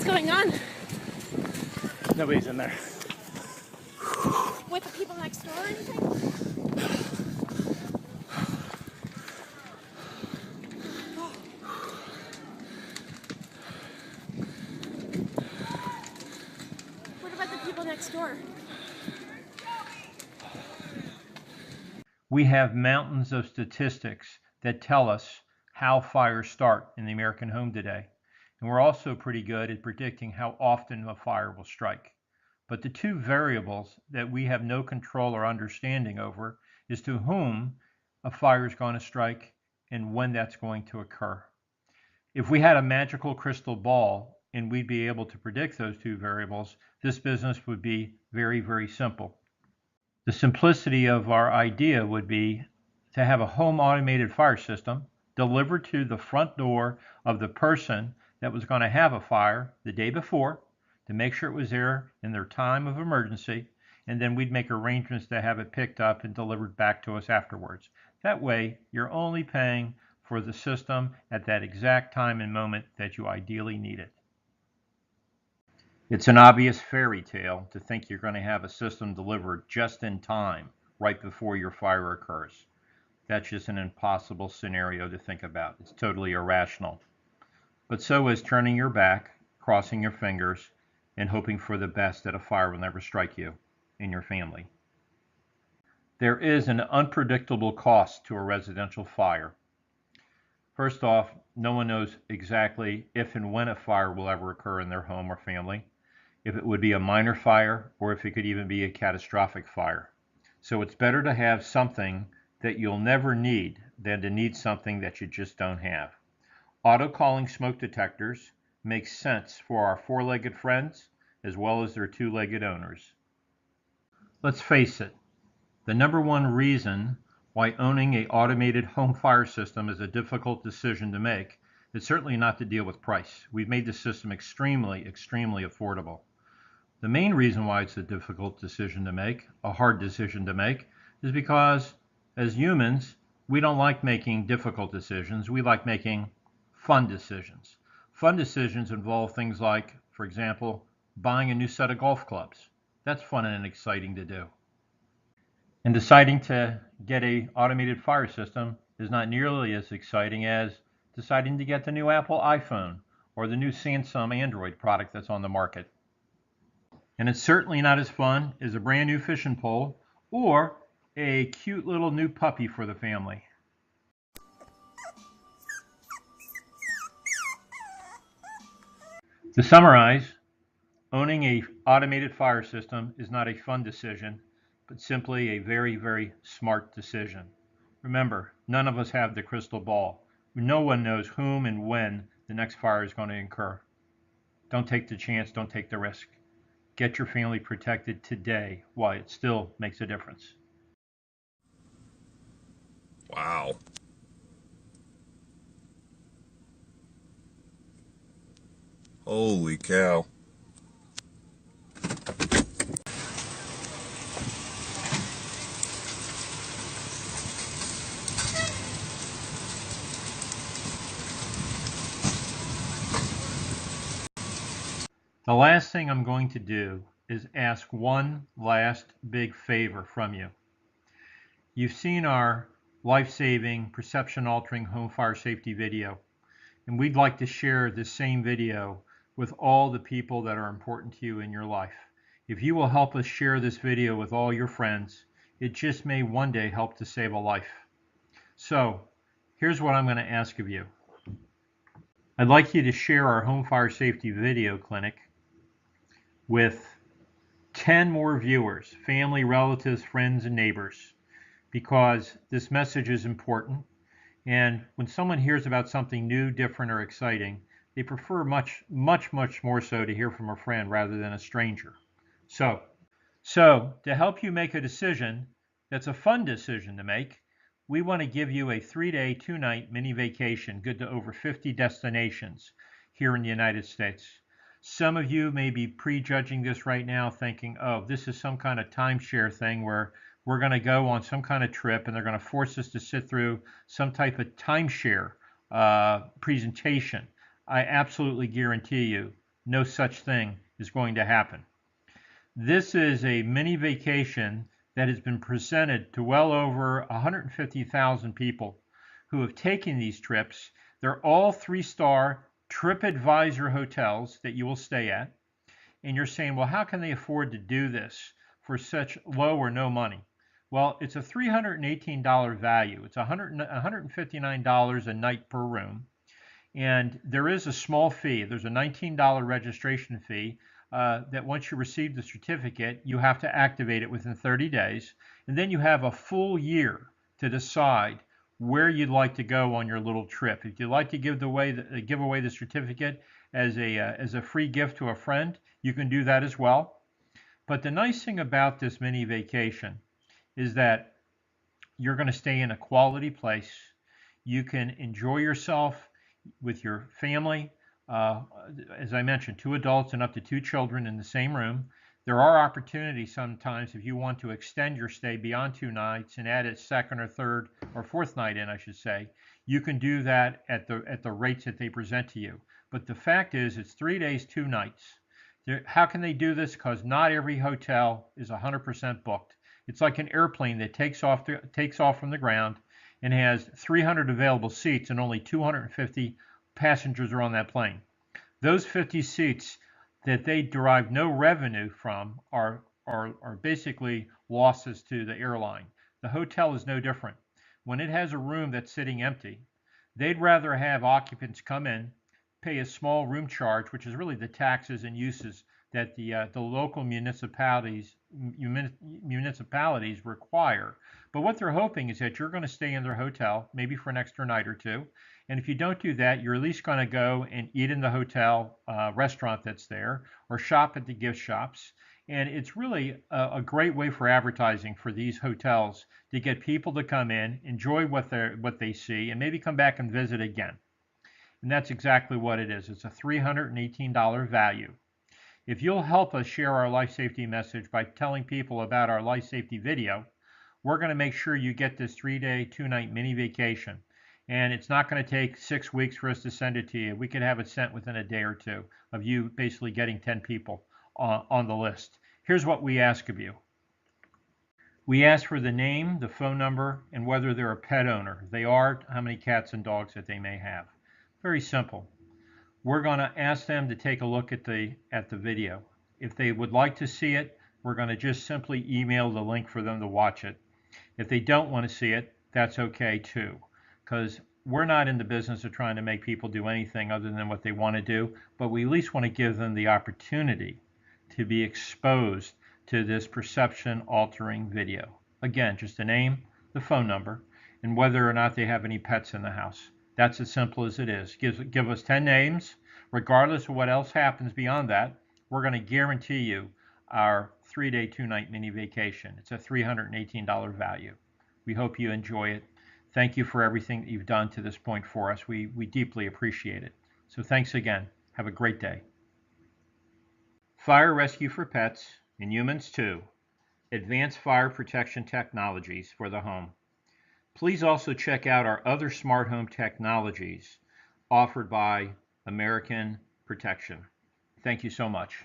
going on? Nobody's in there. With the people next door or anything? What about the people next door? We have mountains of statistics that tell us how fires start in the American home today. And we're also pretty good at predicting how often a fire will strike. But the two variables that we have no control or understanding over is to whom a fire is going to strike and when that's going to occur. If we had a magical crystal ball and we'd be able to predict those two variables, this business would be very, very simple. The simplicity of our idea would be to have a home automated fire system delivered to the front door of the person that was going to have a fire the day before to make sure it was there in their time of emergency, and then we'd make arrangements to have it picked up and delivered back to us afterwards. That way, you're only paying for the system at that exact time and moment that you ideally need it. It's an obvious fairy tale to think you're going to have a system delivered just in time, right before your fire occurs. That's just an impossible scenario to think about. It's totally irrational. But so is turning your back, crossing your fingers, and hoping for the best that a fire will never strike you and your family. There is an unpredictable cost to a residential fire. First off, no one knows exactly if and when a fire will ever occur in their home or family, if it would be a minor fire, or if it could even be a catastrophic fire. So it's better to have something that you'll never need than to need something that you just don't have. Auto-calling smoke detectors makes sense for our four-legged friends as well as their two-legged owners. Let's face it, the number one reason why owning an automated home fire system is a difficult decision to make is certainly not to deal with price. We've made the system extremely, extremely affordable. The main reason why it's a difficult decision to make, a hard decision to make, is because as humans, we don't like making difficult decisions. We like making fun decisions. Fun decisions involve things like, for example, buying a new set of golf clubs. That's fun and exciting to do. And deciding to get an automated fire system is not nearly as exciting as deciding to get the new Apple iPhone or the new Samsung Android product that's on the market. And it's certainly not as fun as a brand new fishing pole or a cute little new puppy for the family. To summarize, owning an automated fire system is not a fun decision, but simply a very, very smart decision. Remember, none of us have the crystal ball. No one knows whom and when the next fire is going to occur. Don't take the chance, don't take the risk. Get your family protected today while it still makes a difference. Wow. Holy cow. The last thing I'm going to do is ask one last big favor from you. You've seen our life-saving, perception-altering home fire safety video, and we'd like to share this same video with all the people that are important to you in your life. If you will help us share this video with all your friends, it just may one day help to save a life. So, here's what I'm going to ask of you. I'd like you to share our home fire safety video clinic with 10 more viewers, family, relatives, friends, and neighbors, because this message is important. And when someone hears about something new, different, or exciting, they prefer much more so to hear from a friend rather than a stranger. So to help you make a decision that's a fun decision to make, we want to give you a 3-day, 2-night mini vacation, good to over 50 destinations here in the United States. Some of you may be prejudging this right now, thinking, oh, this is some kind of timeshare thing where we're going to go on some kind of trip and they're going to force us to sit through some type of timeshare presentation. I absolutely guarantee you no such thing is going to happen. This is a mini vacation that has been presented to well over 150,000 people who have taken these trips. They're all 3-star TripAdvisor hotels that you will stay at. And you're saying, well, how can they afford to do this for such low or no money? Well, it's a $318 value. It's $159 a night per room. And there is a small fee. There's a $19 registration fee that once you receive the certificate, you have to activate it within 30 days. And then you have a full year to decide where you'd like to go on your little trip. If you'd like to give away the certificate as a free gift to a friend, you can do that as well. But the nice thing about this mini vacation is that you're going to stay in a quality place. You can enjoy yourself with your family. As I mentioned, 2 adults and up to 2 children in the same room. There are opportunities sometimes if you want to extend your stay beyond 2 nights and add a second or third or fourth night in, I should say. You can do that at the rates that they present to you. But the fact is, it's 3 days, 2 nights. How can they do this? Because not every hotel is 100% booked. It's like an airplane that takes off from the ground and has 300 available seats and only 250 passengers are on that plane. Those 50 seats that they derive no revenue from are basically losses to the airline. The hotel is no different. When it has a room that's sitting empty, they'd rather have occupants come in, pay a small room charge, which is really the taxes and uses that the local municipalities require. But what they're hoping is that you're going to stay in their hotel, maybe for an extra night or 2. And if you don't do that, you're at least going to go and eat in the hotel restaurant that's there or shop at the gift shops. And it's really a great way for advertising for these hotels to get people to come in, enjoy what they see, and maybe come back and visit again. And that's exactly what it is. It's a $318 value. If you'll help us share our life safety message by telling people about our life safety video, we're going to make sure you get this 3-day, 2-night mini vacation. And it's not going to take 6 weeks for us to send it to you. We could have it sent within a day or 2 of you basically getting 10 people on the list. Here's what we ask of you. We ask for the name, the phone number, and whether they're a pet owner. They are, how many cats and dogs that they may have. Very simple. We're going to ask them to take a look at the video. If they would like to see it, we're going to just simply email the link for them to watch it. If they don't want to see it, that's okay too, because we're not in the business of trying to make people do anything other than what they want to do, but we at least want to give them the opportunity to be exposed to this perception-altering video. Again, just the name, the phone number, and whether or not they have any pets in the house. That's as simple as it is. Give us 10 names. Regardless of what else happens beyond that, we're going to guarantee you our 3-day, 2-night mini vacation. It's a $318 value. We hope you enjoy it. Thank you for everything that you've done to this point for us. We deeply appreciate it. So thanks again. Have a great day. Fire rescue for pets and humans too. Advanced fire protection technologies for the home. Please also check out our other smart home technologies offered by American Protection. Thank you so much.